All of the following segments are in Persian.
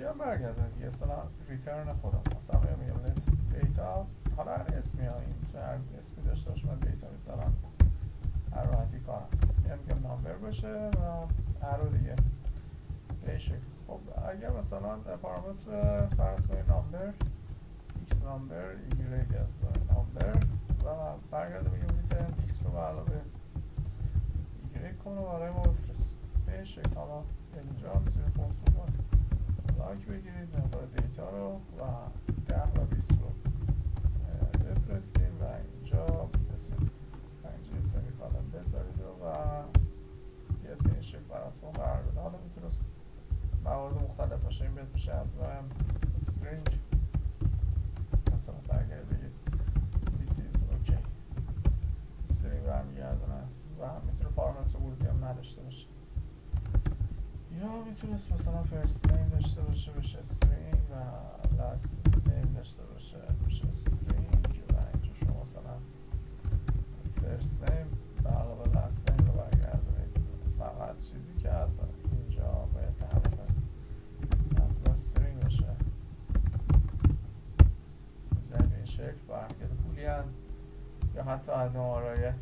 خروجی هم برگردونه دیگه، اصطلاح ریترن خودم. مثلا میگم let دیتا، حالا هر اسمی ها، این میتونه هر اسمی داشته باشه، من دیتا میذارم هر راحتی کارم. میگم نامبر باشه و ارو دیگه به این شکل. خب اگر مثلا پارامتر فرض کنید نامبر x نامبر y از نامبر و برگرده میگم ریترن x رو به علاوه y کن و برای ما بفرست به این شکل. حالا اینجا میتونید کنسول لایک بگیرید مقدار دیتا رو و 10 و 20 رو بفرستیم و اینجا میتونید اینجا سمی کالم بذارید و یه به این شکل براتون قرار بده. حالا میتونست موارد مختلف باشه، این بهت میشه از string مثلا برگرد بگید this is okay string برمیگردونه و هم میتونه پارامتر ورودی هم نداشته باشه، یا میتونست مثلا first name داشته باشه بشه string و last name داشته باشه بشه string و اینجا شما مثلا first name به علاوه last name رو برگردونید. فقط چیزی که هست اینجا باید تعریف اصلا string باشه میزنید به این شکل برمیگرده بولیان یا حتی نوارای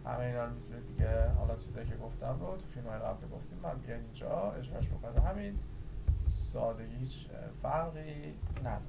همه اینا رو میتونید دیگه، حالا چیزایی که گفتم رو تو فیلم های قبل گفتیم من بیان اینجا اجراش بکنم. همین سادگی هیچ فرقی نداره.